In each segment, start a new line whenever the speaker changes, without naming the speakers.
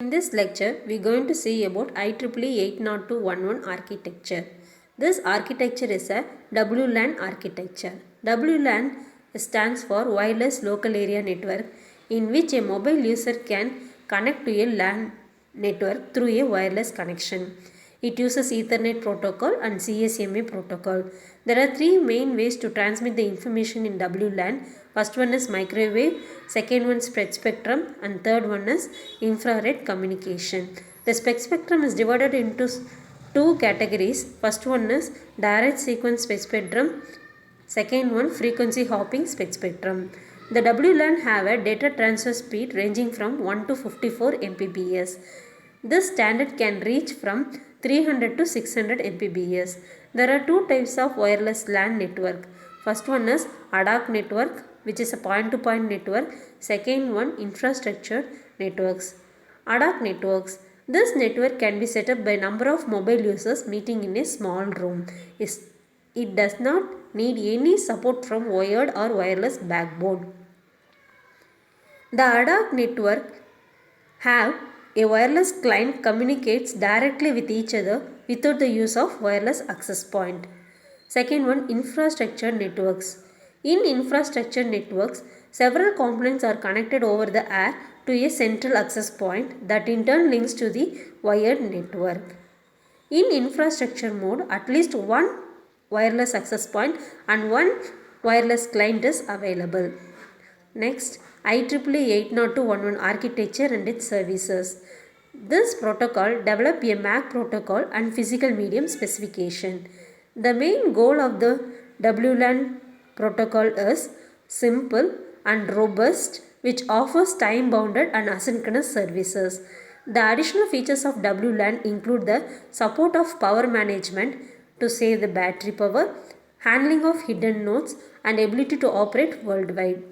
In this lecture, we are going to see about IEEE 802.11 architecture. This architecture is a WLAN architecture. WLAN stands for Wireless Local Area Network, in which a mobile user can connect to a LAN network through a wireless connection. It uses Ethernet protocol and CSMA protocol. There are three main ways to transmit the information in WLAN. First one is microwave, second one is spread spectrum, and third one is infrared communication. The spectrum is divided into two categories. First one is direct sequence spectrum, second one frequency hopping spectrum. The WLAN have a data transfer speed ranging from 1 to 54 Mbps. This standard can reach from 300 to 600 Mbps. There are two types of wireless LAN network. First one is ad hoc network, which is a point-to-point network. Second one, infrastructure networks. Ad hoc networks. This network can be set up by number of mobile users meeting in a small room. It does not need any support from wired or wireless backbone. The ad hoc network have a wireless client communicates directly with each other without the use of wireless access point. Second one, infrastructure networks. In infrastructure networks, several components are connected over the air to a central access point that in turn links to the wired network. In infrastructure mode, at least one wireless access point and one wireless client is available. Next, IEEE 802.11 architecture and its services. This protocol developed a MAC protocol and physical medium specification. The main goal of the WLAN protocol is simple and robust, which offers time-bounded and asynchronous services. The additional features of WLAN include the support of power management to save the battery power, handling of hidden nodes, and ability to operate worldwide.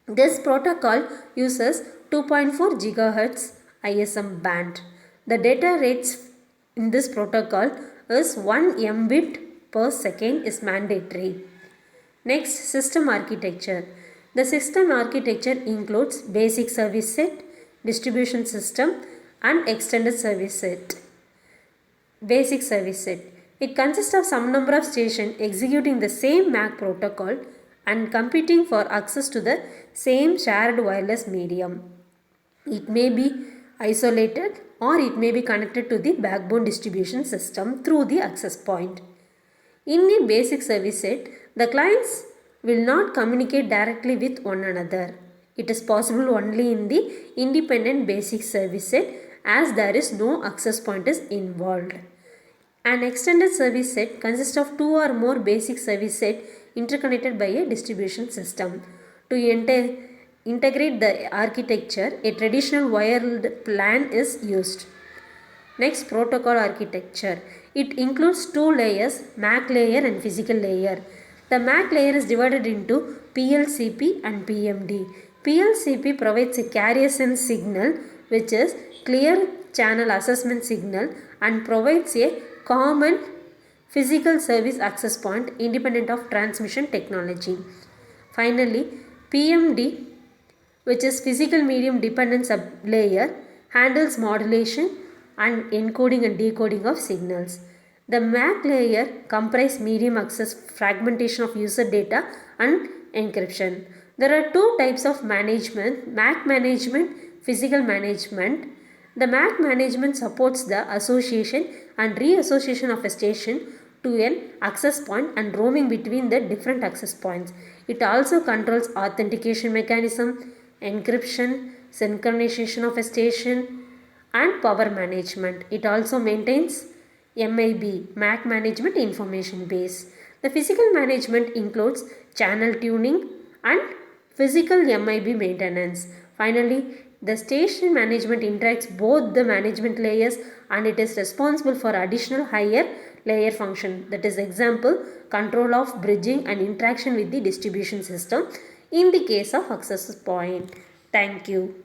This protocol uses 2.4 GHz ISM band. The data rates in this protocol is 1 Mbit per second is mandatory. Next, system architecture. The system architecture includes basic service set, distribution system, and extended service set. Basic service set. It consists of some number of stations executing the same MAC protocol and competing for access to the same shared wireless medium. It may be isolated or it may be connected to the backbone distribution system through the access point. In a basic service set, the clients will not communicate directly with one another. It is possible only in the independent basic service set as there is no access point is involved. An extended service set consists of two or more basic service set interconnected by a distribution system. To integrate the architecture, a traditional wired LAN is used. Next, protocol architecture. It includes two layers, MAC layer and physical layer. The MAC layer is divided into PLCP and PMD. PLCP provides a carrier sense signal, which is clear channel assessment signal, and provides a common physical service access point independent of transmission technology. Finally, PMD, which is physical medium dependent sublayer, handles modulation and encoding and decoding of signals. The MAC layer comprises medium access fragmentation of user data and encryption. There are two types of management: MAC management, physical management. The MAC management supports the association and reassociation of a station to an access point and roaming between the different access points. It also controls authentication mechanism, encryption, synchronization of a station, and power management. It also maintains MIB, MAC Management Information Base. The physical management includes channel tuning and physical MIB maintenance. Finally, the station management interacts both the management layers and it is responsible for additional higher layer function, that is example control of bridging and interaction with the distribution system in the case of access point. Thank you.